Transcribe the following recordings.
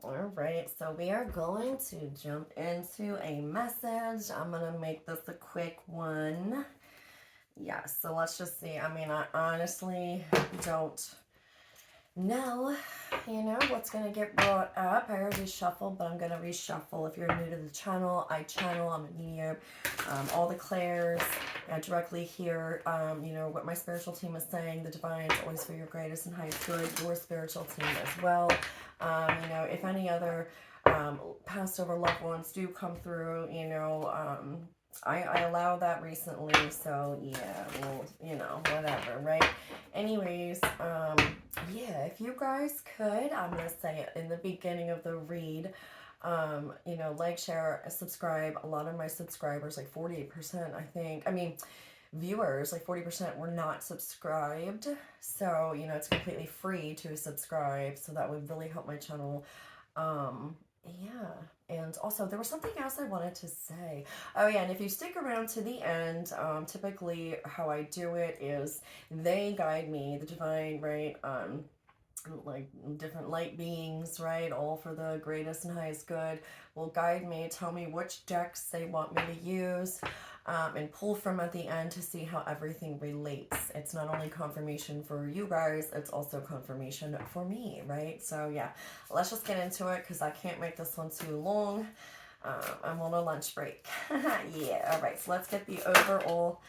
All right, so we are going to jump into a message. I'm going to make this a quick one. Yeah, so let's just see. I mean, I honestly don't know, what's going to get brought up. I already shuffled, but I'm going to reshuffle. If you're new to the channel, I'm a medium. All the clairs, I directly hear, what my spiritual team is saying. The divine is always for your greatest and highest good. Your spiritual team as well. If any other past over loved ones do come through, I allowed that recently, so yeah, well, whatever, right? Anyways, yeah, if you guys could, I'm gonna say it in the beginning of the read, like, share, subscribe. A lot of my subscribers, like 48%, I think, viewers, like 40% were not subscribed. So, it's completely free to subscribe, so that would really help my channel. Yeah. And also, there was something else I wanted to say. Oh, yeah. And if you stick around to the end, typically how I do it is they guide me, the divine, right? Like different light beings, right? All for the greatest and highest good will guide me, tell me which decks they want me to use, and pull from at the end to see how everything relates. It's not only confirmation for you guys, it's also confirmation for me, right? So yeah, let's just get into it because I can't make this one too long. I'm on a lunch break. Yeah, all right, so let's get the overall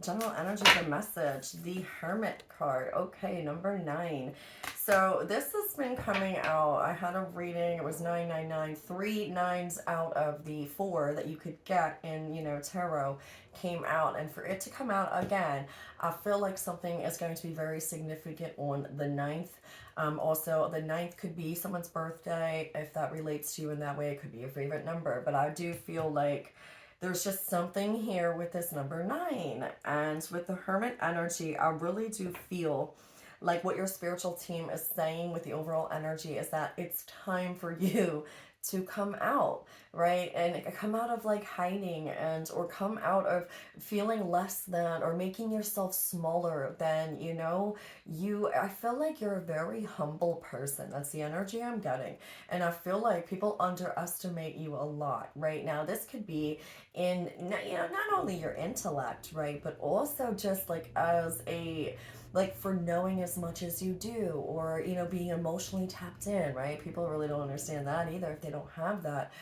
general energy of the message. The Hermit card. Okay, number 9. So this has been coming out. I had a reading. It was 999. 3 nines out of the 4 that you could get in, tarot came out. And for it to come out again, I feel like something is going to be very significant on the 9th. Also, the 9th could be someone's birthday. If that relates to you in that way, it could be your favorite number. But I do feel like there's just something here with this number 9. And with the Hermit energy, I really do feel like what your spiritual team is saying with the overall energy is that it's time for you to come out, right? And come out of like hiding or come out of feeling less than or making yourself smaller than, I feel like you're a very humble person. That's the energy I'm getting. And I feel like people underestimate you a lot right now. This could be in, not only your intellect, right, but also just like as a, like, for knowing as much as you do, or being emotionally tapped in, right? People really don't understand that either if they don't have that,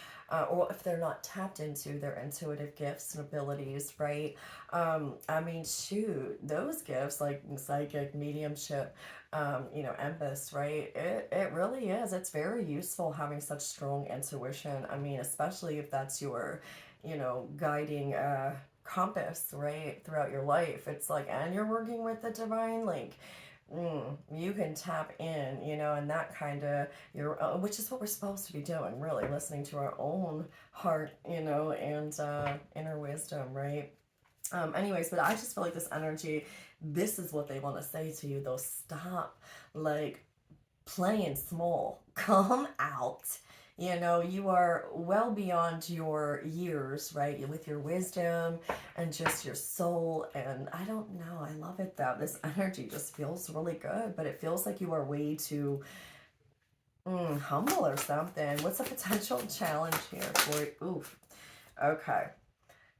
or if they're not tapped into their intuitive gifts and abilities, right? Shoot, those gifts like psychic, mediumship, empaths, right? It really is. It's very useful having such strong intuition. Especially if that's your, guiding compass, right, throughout your life. It's like, and you're working with the divine, like, you can tap in, and that kind of, which is what we're supposed to be doing, really, listening to our own heart, and inner wisdom, right? Anyways, but I just feel like this energy, this is what they want to say to you. They'll stop, like, playing small. Come out. You are well beyond your years, right? With your wisdom and just your soul. And I don't know. I love it though. This energy just feels really good, but it feels like you are way too humble or something. What's a potential challenge here for you? Oof. Okay.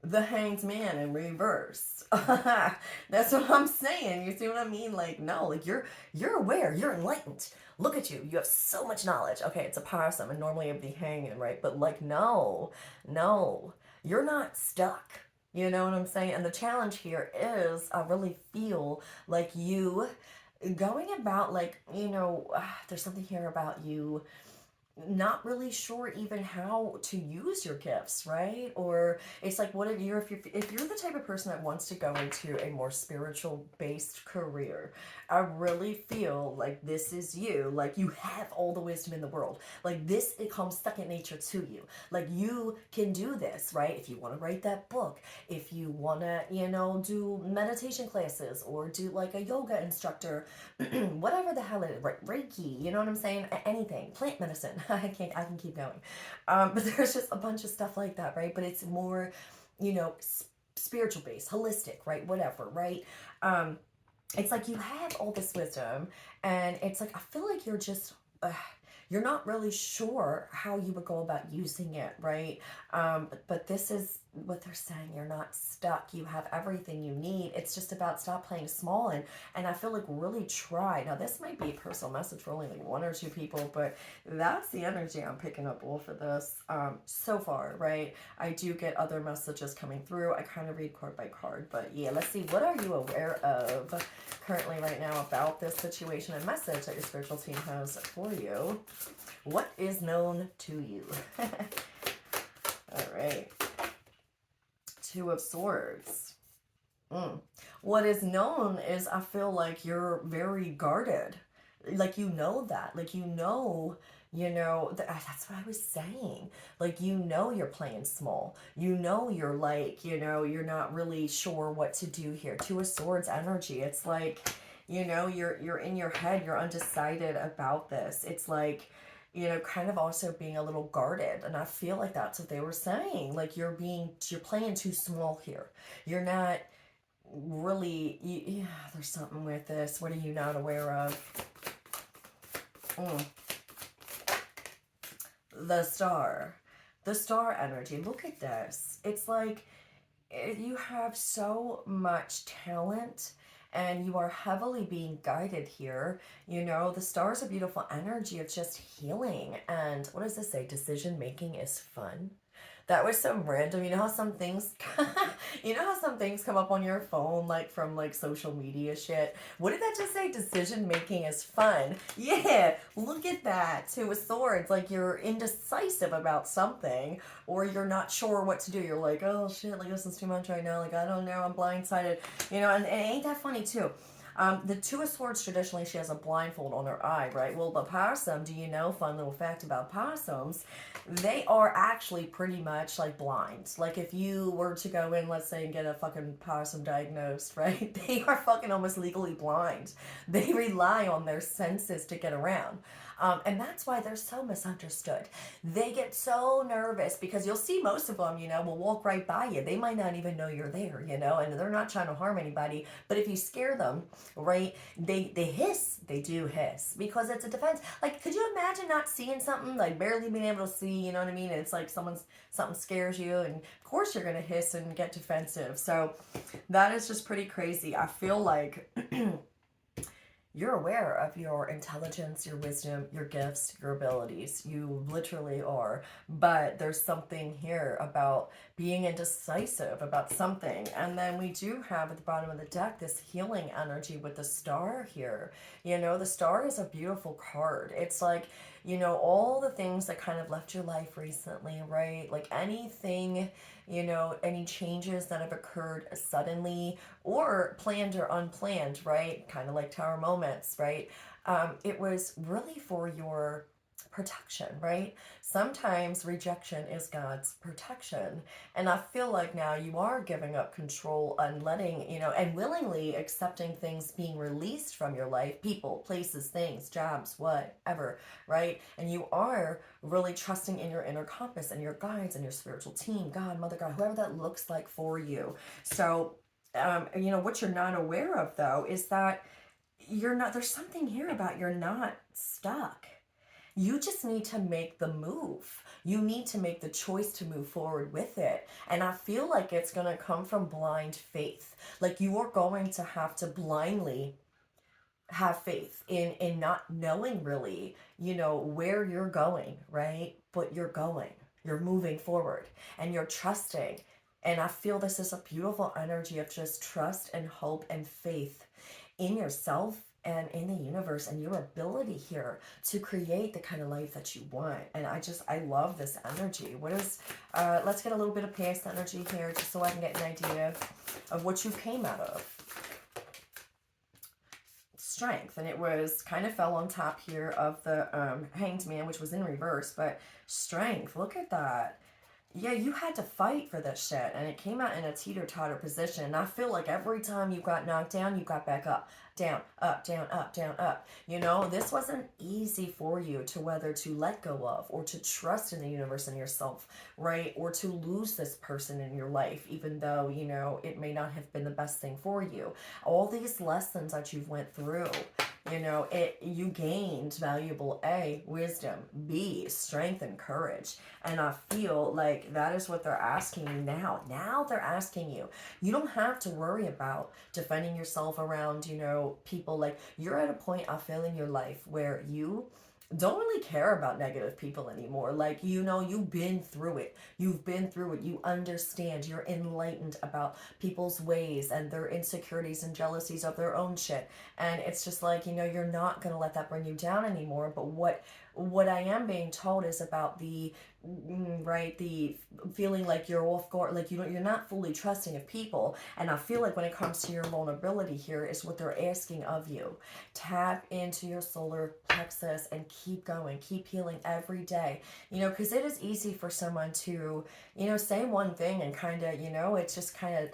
The Hanged Man in reverse. That's what I'm saying. You see what I mean? Like, no, like you're aware, you're enlightened. Look at you. You have so much knowledge. Okay, it's a possum, and normally it'd be hanging, right? But like, no, no, you're not stuck. You know what I'm saying? And the challenge here is, I really feel like you going about, like, there's something here about you not really sure even how to use your gifts, right? Or it's like, what if you're the type of person that wants to go into a more spiritual based career, I really feel like this is you. Like, you have all the wisdom in the world. Like, this, it comes second nature to you. Like, you can do this, right? If you want to write that book, if you want to, do meditation classes, or do like a yoga instructor, whatever the hell it is, Reiki, you know what I'm saying? Anything, plant medicine. I can keep going. But there's just a bunch of stuff like that, right? But it's more, spiritual based, holistic, right? Whatever, right? It's like you have all this wisdom, and it's like, I feel like you're just you're not really sure how you would go about using it, right? But this is what they're saying. You're not stuck. You have everything you need. It's just about stop playing small and I feel like really try. Now this might be a personal message for only like one or two people, but that's the energy I'm picking up all for this so far, right? I do get other messages coming through. I kind of read card by card, but yeah, let's see. What are you aware of currently right now about this situation and message that your spiritual team has for you? What is known to you? All right. Two of Swords. What is known is I feel like you're very guarded. Like you know that. Like that's what I was saying. Like you're playing small. You're like, you're not really sure what to do here. Two of Swords energy. It's like, you're in your head, you're undecided about this. It's like, kind of also being a little guarded. And I feel like that's what they were saying. Like you're playing too small here. You're not really, yeah, there's something with this. What are you not aware of? The star energy. Look at this. It's like you have so much talent and you are heavily being guided here. The star is a beautiful energy of just healing. And what does this say? Decision making is fun. That was some random, how some things, come up on your phone, like from like social media shit. What did that just say? Decision making is fun. Yeah, look at that. Two of Swords, like you're indecisive about something, or you're not sure what to do. You're like, oh shit, like this is too much right now. Like, I don't know, I'm blindsided. And ain't that funny too? The Two of Swords, traditionally, she has a blindfold on her eye, right? Well, the possum, do you know, fun little fact about possums, they are actually pretty much like blind. Like if you were to go in, let's say, and get a fucking possum diagnosed, right? They are fucking almost legally blind. They rely on their senses to get around. And that's why they're so misunderstood. They get so nervous because you'll see most of them, will walk right by you. They might not even know you're there, and they're not trying to harm anybody. But if you scare them, right, they hiss. They do hiss because it's a defense. Like, could you imagine not seeing something, like barely being able to see, you know what I mean? And it's like something scares you, and of course you're going to hiss and get defensive. So that is just pretty crazy. I feel like you're aware of your intelligence, your wisdom, your gifts, your abilities. You literally are. But there's something here about being indecisive about something. And then we do have at the bottom of the deck this healing energy with the star here. The star is a beautiful card. It's like, all the things that kind of left your life recently, right? Like anything, any changes that have occurred suddenly or planned or unplanned, right? Kind of like Tower Moments, right? It was really for your protection, right? Sometimes rejection is God's protection. And I feel like now you are giving up control and letting, and willingly accepting things being released from your life, people, places, things, jobs, whatever, right? And you are really trusting in your inner compass and your guides and your spiritual team, God, Mother God, whoever that looks like for you. So, what you're not aware of though is that there's something here about you're not stuck. You just need to make the move. You need to make the choice to move forward with it. And I feel like it's going to come from blind faith. Like you are going to have to blindly have faith in not knowing really, where you're going, right? But you're going. You're moving forward and you're trusting. And I feel this is a beautiful energy of just trust and hope and faith in yourself and in the universe and your ability here to create the kind of life that you want. And I love this energy. Let's get a little bit of past energy here just so I can get an idea of what you came out of. Strength, and it was kind of fell on top here of the Hanged Man, which was in reverse, but strength, look at that. Yeah, you had to fight for this shit, and it came out in a teeter-totter position, and I feel like every time you got knocked down, you got back up. down, up, down, up, down, up. You know, this wasn't easy for you to whether to let go of or to trust in the universe and yourself, right? Or to lose this person in your life, even though, you know, it may not have been the best thing for you. All these lessons that you've went through, you know, you gained valuable A, wisdom, B, strength and courage. And I feel like that is what they're asking you now. Now they're asking you. You don't have to worry about defending yourself around, you know, people. Like, you're at a point, I feel, in your life where you don't really care about negative people anymore. Like, you know, you've been through it. You've been through it. You understand. You're enlightened about people's ways and their insecurities and jealousies of their own shit. And it's just like, you know, you're not going to let that bring you down anymore. But what I am being told is about the right, the feeling like you're off guard, like you're not fully trusting of people. And I feel like when it comes to your vulnerability here is what they're asking of you. Tap into your solar plexus and keep going, keep healing every day. You know, because it is easy for someone to, you know, say one thing and kind of, you know, it's just kind of,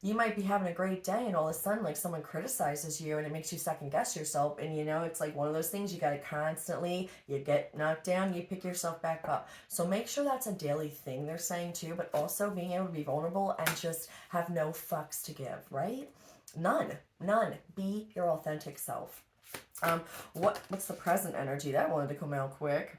you might be having a great day and all of a sudden like someone criticizes you and it makes you second guess yourself. And you know, it's like one of those things you got to constantly, you get knocked down, you pick yourself back up. So make sure that's a daily thing they're saying too, but also being able to be vulnerable and just have no fucks to give, right? None. Be your authentic self. What's the present energy? That wanted to come out quick.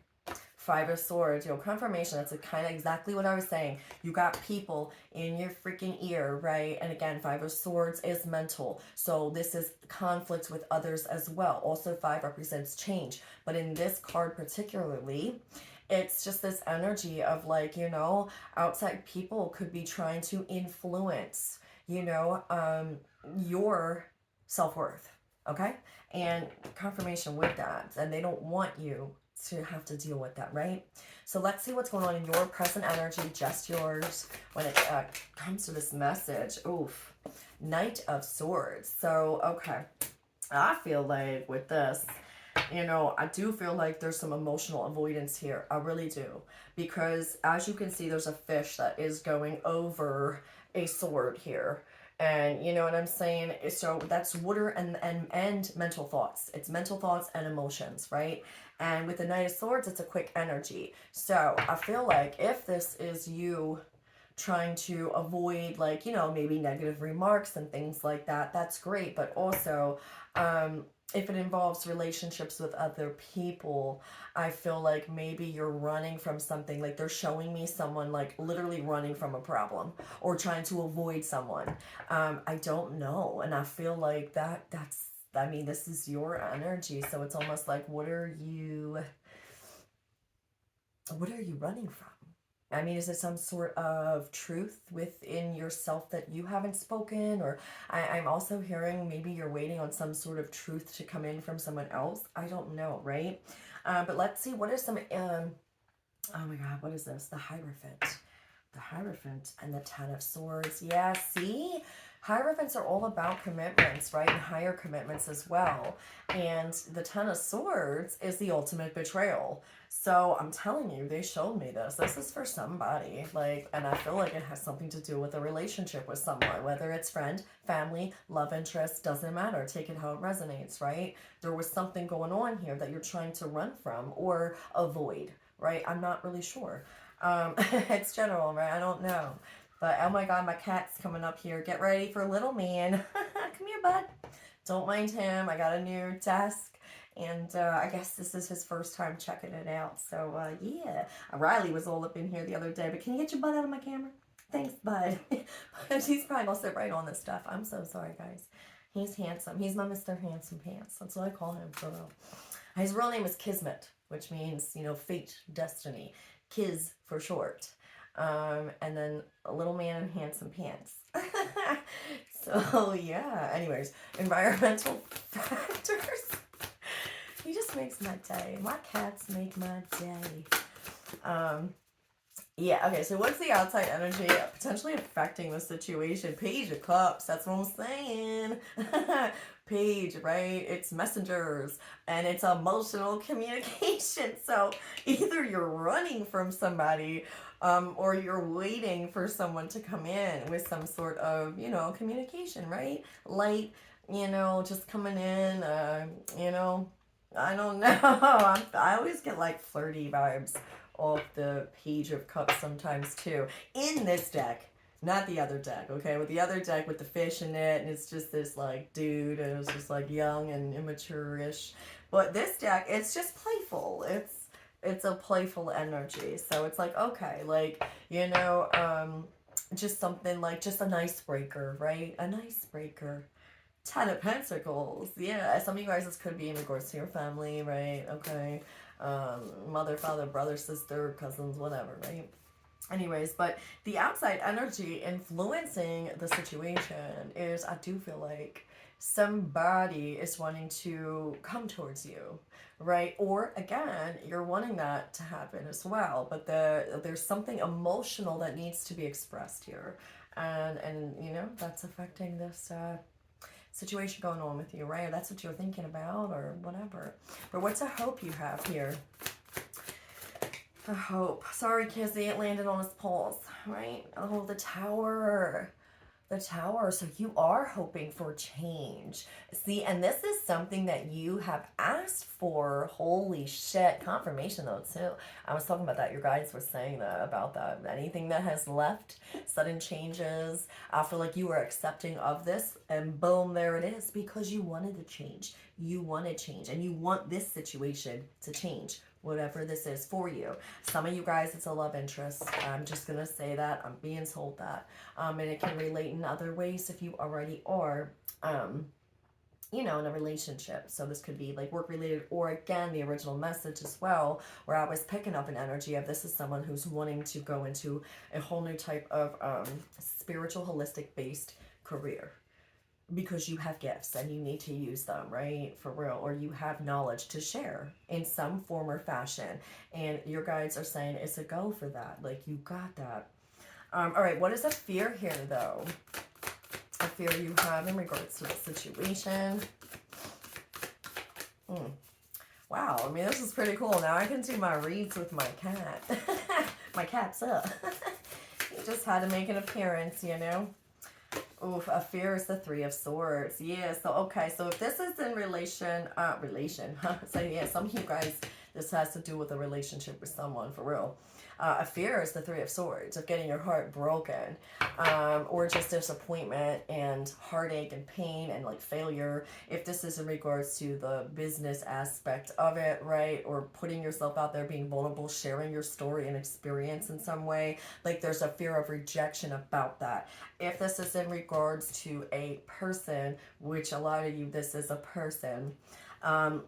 Five of Swords, you know, confirmation. That's kind of exactly what I was saying. You got people in your freaking ear, right? And again, Five of Swords is mental. So this is conflict with others as well. Also, five represents change. But in this card particularly, it's just this energy of like, you know, outside people could be trying to influence, you know, your self-worth, okay? And confirmation with that. And they don't want you to have to deal with that, right? So let's see what's going on in your present energy, just yours, when it comes to this message. Oof. Knight of Swords. So, okay. I feel like with this, you know, I do feel like there's some emotional avoidance here. I really do. Because as you can see, there's a fish that is going over a sword here. And you know what I'm saying? So that's water and mental thoughts. It's mental thoughts and emotions, right? And with the Knight of Swords, it's a quick energy. So I feel like if this is you trying to avoid, like, you know, maybe negative remarks and things like that, that's great. But also, if it involves relationships with other people, I feel like maybe you're running from something. Like, they're showing me someone like literally running from a problem or trying to avoid someone. I don't know. And I feel like I mean, this is your energy. So it's almost like, what are you running from? I mean, is it some sort of truth within yourself that you haven't spoken? Or I'm also hearing maybe you're waiting on some sort of truth to come in from someone else. I don't know, right? But let's see, what are some, oh my God, what is this? The Hierophant. The Hierophant and the Ten of Swords. Yeah, see? Hierophants are all about commitments, right? And higher commitments as well. And the Ten of Swords is the ultimate betrayal. So I'm telling you, they showed me this. This is for somebody. Like, and I feel like it has something to do with a relationship with someone, whether it's friend, family, love interest, doesn't matter. Take it how it resonates, right? There was something going on here that you're trying to run from or avoid, right? I'm not really sure. It's general, right? I don't know. But oh my God, my cat's coming up here. Get ready for little man. Come here, bud. Don't mind him. I got a new desk. And I guess this is his first time checking it out. So yeah. Riley was all up in here the other day. But can you get your butt out of my camera? Thanks, bud. He's probably going to sit right on this stuff. I'm so sorry, guys. He's handsome. He's my Mr. Handsome Pants. That's what I call him for real. His real name is Kismet, which means, you know, fate, destiny. Kiz for short. And then a little man in handsome pants. So yeah, anyways, environmental factors. He just makes my day. My cats make my day. Yeah, okay, so what's the outside energy potentially affecting the situation? Page of Cups, that's what I'm saying. Page, right? It's messengers and it's emotional communication. So either you're running from somebody or you're waiting for someone to come in with some sort of, you know, communication, right? Light, you know, just coming in, you know, I don't know. I always get like flirty vibes off the Page of Cups sometimes too. In this deck, not the other deck, okay? With the other deck with the fish in it, and it's just this like dude, and it's just like young and immature-ish. But this deck, it's just playful. It's a playful energy. So it's like, okay, like, you know, just something like just an icebreaker, right? An icebreaker. Ten of Pentacles. Yeah, some of you guys, this could be in regards to your family, right? Okay. Mother, father, brother, sister, cousins, whatever, right? Anyways, but the outside energy influencing the situation is, I do feel like somebody is wanting to come towards you, right? Or again, you're wanting that to happen as well, but there's something emotional that needs to be expressed here, and you know, that's affecting this situation going on with you, right? Or that's what you're thinking about, or whatever. But what's a hope you have here? A hope. Sorry, Kizzy, it landed on his paws, right? Oh, the tower. The tower. So you are hoping for change. See, and this is something that you have asked for. Holy shit. Confirmation, though, too. I was talking about that. Your guides were saying that about that. Anything that has left, sudden changes, I feel like you were accepting of this, and boom, there it is, because you wanted to change. You want to change, and you want this situation to change, whatever this is for you. Some of you guys, it's a love interest. I'm just going to say that. I'm being told that. And it can relate in other ways if you already are, you know, in a relationship. So this could be like work related, or again, the original message as well, where I was picking up an energy of this is someone who's wanting to go into a whole new type of spiritual, holistic based career. Because you have gifts and you need to use them, right? For real. Or you have knowledge to share in some form or fashion. And your guides are saying it's a go for that. Like, you got that. All right, what is a fear here, though? A fear you have in regards to the situation. Wow, I mean, this is pretty cool. Now I can do my reads with my cat. My cat's up. He just had to make an appearance, you know? Oof, a fear is the Three of Swords. Yeah, so, okay, so if this is in relation, so yeah, some of you guys, this has to do with a relationship with someone, for real. A fear is the Three of Swords, of getting your heart broken, or just disappointment and heartache and pain and like failure. If this is in regards to the business aspect of it, right? Or putting yourself out there, being vulnerable, sharing your story and experience in some way, like there's a fear of rejection about that. If this is in regards to a person, which a lot of you, this is a person,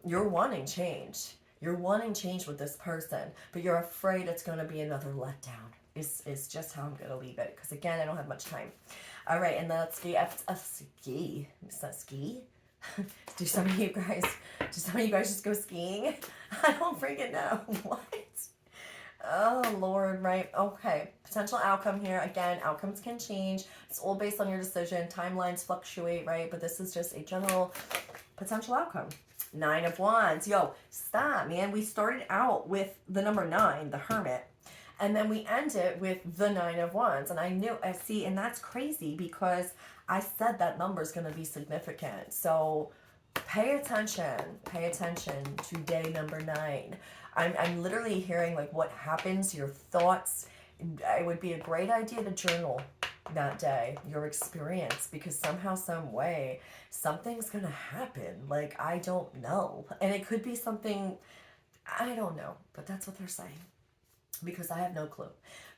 you're wanting change. You're wanting change with this person, but you're afraid it's going to be another letdown. Is just how I'm going to leave it. Because again, I don't have much time. All right, and that's ski. Ski. Is that ski? Do some of you guys just go skiing? I don't freaking know. What? Oh, Lord, right? Okay. Potential outcome here. Again, outcomes can change. It's all based on your decision. Timelines fluctuate, right? But this is just a general potential outcome. Nine of Wands. Yo, stop, man. We started out with the number 9, the Hermit. And then we ended with the Nine of Wands. And I knew, I see, and that's crazy because I said that number is going to be significant. So pay attention. Pay attention to day number 9. I'm literally hearing like what happens, your thoughts. It would be a great idea to journal that day, your experience, because somehow, some way, something's gonna happen. Like, I don't know. And it could be something, I don't know, but that's what they're saying. Because I have no clue.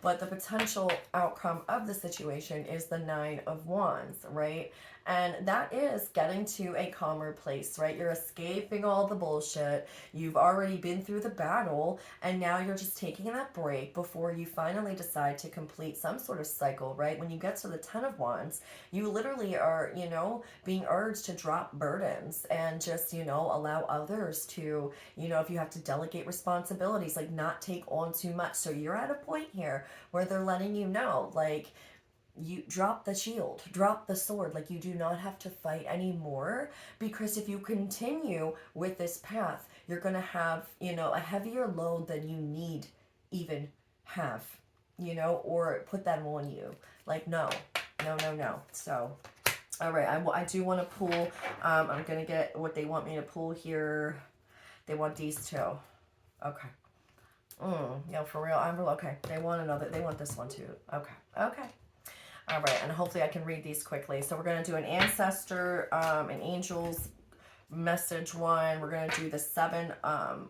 But the potential outcome of the situation is the Nine of Wands, right? And that is getting to a calmer place, right? You're escaping all the bullshit. You've already been through the battle, and now you're just taking that break before you finally decide to complete some sort of cycle, right? When you get to the Ten of Wands, you literally are, you know, being urged to drop burdens and just, you know, allow others to, you know, if you have to delegate responsibilities, like not take on too much. So you're at a point here where they're letting you know, like, you drop the shield, drop the sword, like you do not have to fight anymore, because if you continue with this path, you're going to have, you know, a heavier load than you need even have, you know, or put that on you. Like, no. So All right, I do want to pull. I'm going to get what they want me to pull here. They want these two. Okay. Yeah, for real. Okay. They want another. They want this one too. Okay. Okay. All right, and hopefully I can read these quickly. So we're going to do an ancestor, an angels message one. We're going to do the 7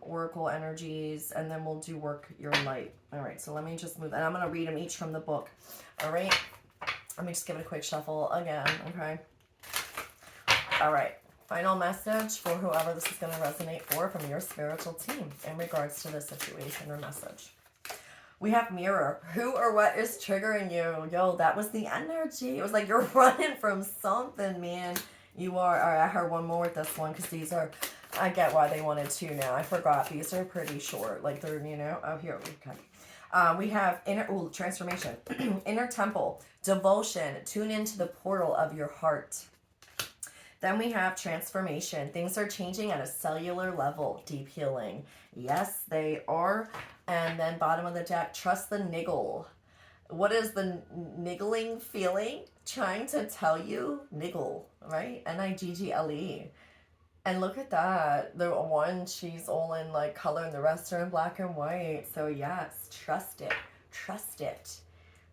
oracle energies, and then we'll do work your light. All right, so let me just move, and I'm going to read them each from the book. All right, let me just give it a quick shuffle again. Okay. All right. Final message for whoever this is going to resonate for from your spiritual team in regards to this situation or message. We have mirror. Who or what is triggering you? Yo, that was the energy. It was like you're running from something, man. You are. All right, I heard one more with this one because these are, I get why they wanted 2 now. I forgot. These are pretty short. Like they're, oh, here, okay. We have transformation, inner temple, devotion, tune into the portal of your heart. Then we have transformation. Things are changing at a cellular level. Deep healing. Yes, they are. And then bottom of the deck, trust the niggle. What is the niggling feeling trying to tell you? Niggle, right? Niggle. And look at that. The one, she's all in like color and the rest are in black and white. So yes, trust it. Trust it.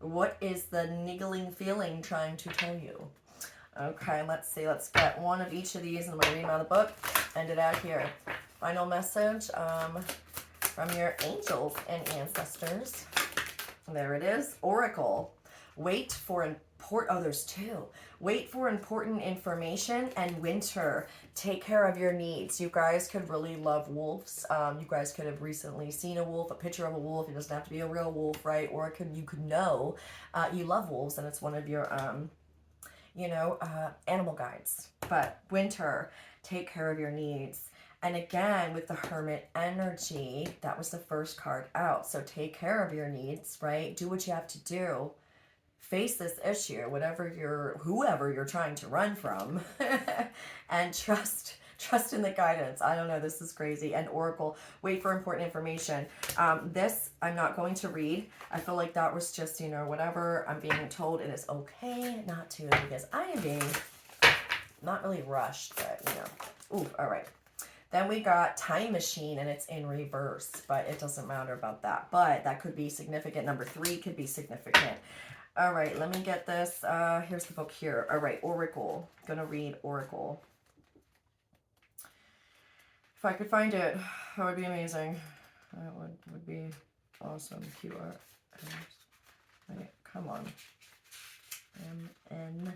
What is the niggling feeling trying to tell you? Okay, let's see. Let's get one of each of these, and I'm going to read them out of the book. End it out here. Final message from your angels and ancestors. There it is. Oracle. Wait for important... Oh, there's 2. Wait for important information and winter. Take care of your needs. You guys could really love wolves. You guys could have recently seen a wolf, a picture of a wolf. It doesn't have to be a real wolf, right? Or you could know you love wolves, and it's one of your... animal guides. But winter, take care of your needs. And again, with the Hermit energy, that was the first card out. So take care of your needs, right? Do what you have to do. Face this issue, whoever you're trying to run from, and trust in the guidance. I don't know, this is crazy. And Oracle, wait for important information. This I'm not going to read. I feel like that was just, whatever. I'm being told it is okay not to, because I am being not really rushed, but Ooh, all right. Then we got Time Machine, and it's in reverse, but it doesn't matter about that. But that could be significant. Number 3 could be significant. All right, let me get this. Here's the book here. All right, Oracle. I'm going to read Oracle. If I could find it, that would be amazing. That would be awesome. QR. Wait, come on. MN.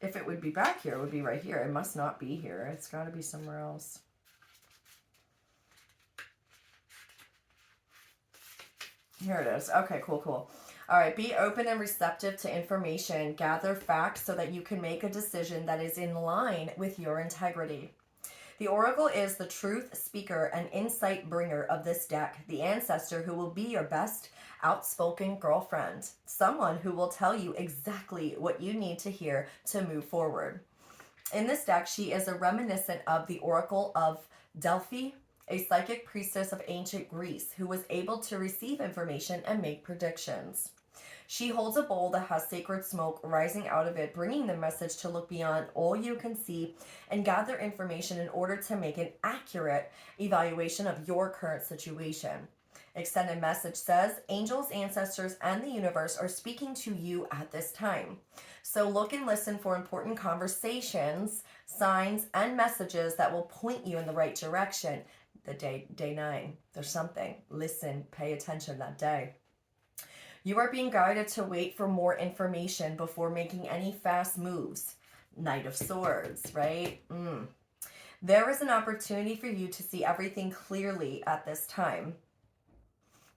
If it would be back here, it would be right here. It must not be here. It's got to be somewhere else. Here it is. Okay, cool. All right, be open and receptive to information. Gather facts so that you can make a decision that is in line with your integrity. The Oracle is the truth speaker and insight bringer of this deck, the ancestor who will be your best outspoken girlfriend, someone who will tell you exactly what you need to hear to move forward. In this deck, she is a reminiscent of the Oracle of Delphi, a psychic priestess of ancient Greece who was able to receive information and make predictions. She holds a bowl that has sacred smoke rising out of it, bringing the message to look beyond all you can see and gather information in order to make an accurate evaluation of your current situation. Extended message says, angels, ancestors, and the universe are speaking to you at this time. So look and listen for important conversations, signs, and messages that will point you in the right direction. The day 9, there's something. Listen, pay attention that day. You are being guided to wait for more information before making any fast moves. Knight of Swords, right? There is an opportunity for you to see everything clearly at this time.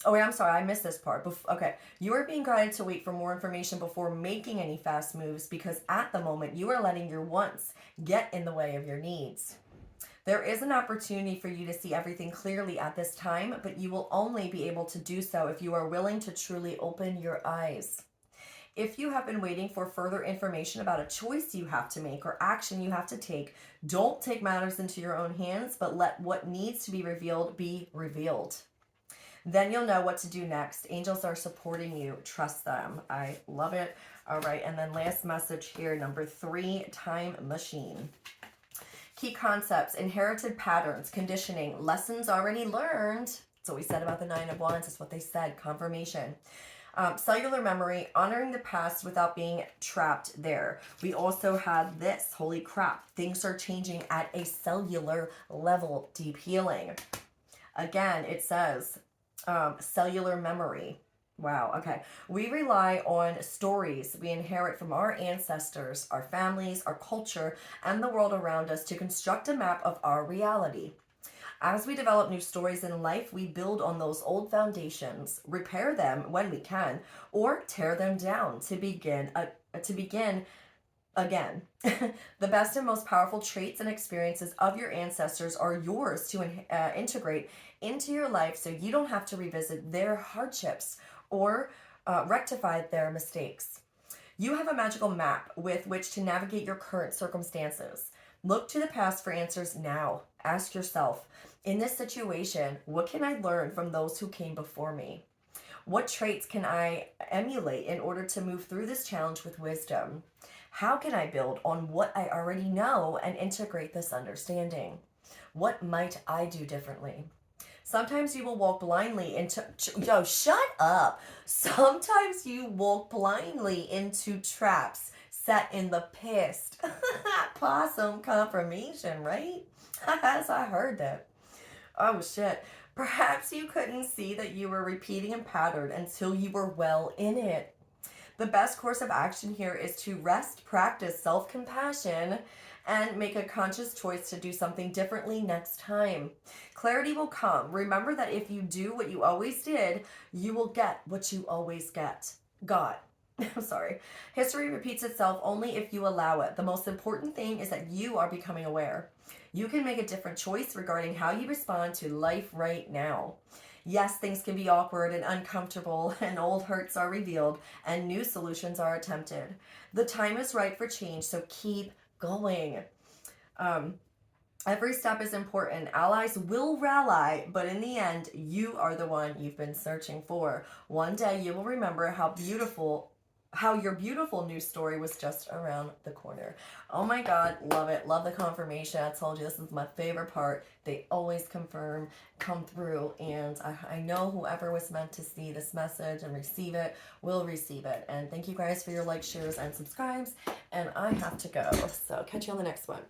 Oh, wait, I'm sorry. I missed this part. Okay. You are being guided to wait for more information before making any fast moves because at the moment you are letting your wants get in the way of your needs. There is an opportunity for you to see everything clearly at this time, but you will only be able to do so if you are willing to truly open your eyes. If you have been waiting for further information about a choice you have to make or action you have to take, don't take matters into your own hands, but let what needs to be revealed be revealed. Then you'll know what to do next. Angels are supporting you. Trust them. I love it. All right. And then last message here, number 3, time machine. Key concepts, inherited patterns, conditioning, lessons already learned. That's what we said about the 9 of Wands. That's what they said. Confirmation. Cellular memory, honoring the past without being trapped there. We also had this. Holy crap. Things are changing at a cellular level. Deep healing. Again, it says cellular memory. Wow, okay. We rely on stories we inherit from our ancestors, our families, our culture, and the world around us to construct a map of our reality. As we develop new stories in life, we build on those old foundations, repair them when we can, or tear them down to begin again. The best and most powerful traits and experiences of your ancestors are yours to integrate into your life so you don't have to revisit their hardships or rectify their mistakes. You have a magical map with which to navigate your current circumstances. Look to the past for answers now. Ask yourself, in this situation, what can I learn from those who came before me? What traits can I emulate in order to move through this challenge with wisdom? How can I build on what I already know and integrate this understanding? What might I do differently? Sometimes you will walk blindly into... Yo, shut up. Sometimes you walk blindly into traps set in the past. Possum confirmation, right? As I heard that. Oh, shit. Perhaps you couldn't see that you were repeating a pattern until you were well in it. The best course of action here is to rest, practice self-compassion, and make a conscious choice to do something differently next time. Clarity will come. Remember that if you do what you always did, you will get what you always got. I'm sorry. History repeats itself only if you allow it. The most important thing is that you are becoming aware. You can make a different choice regarding how you respond to life right now. Yes, things can be awkward and uncomfortable, and old hurts are revealed, and new solutions are attempted. The time is right for change, so keep going. Every step is important. Allies will rally, but in the end, you are the one you've been searching for. One day you will remember how your beautiful new story was just around the corner. Oh my God, love it. Love the confirmation. I told you this is my favorite part. They always come through, and I know whoever was meant to see this message and receive it will receive it. And thank you guys for your likes, shares, and subscribes. And I have to go. So catch you on the next one.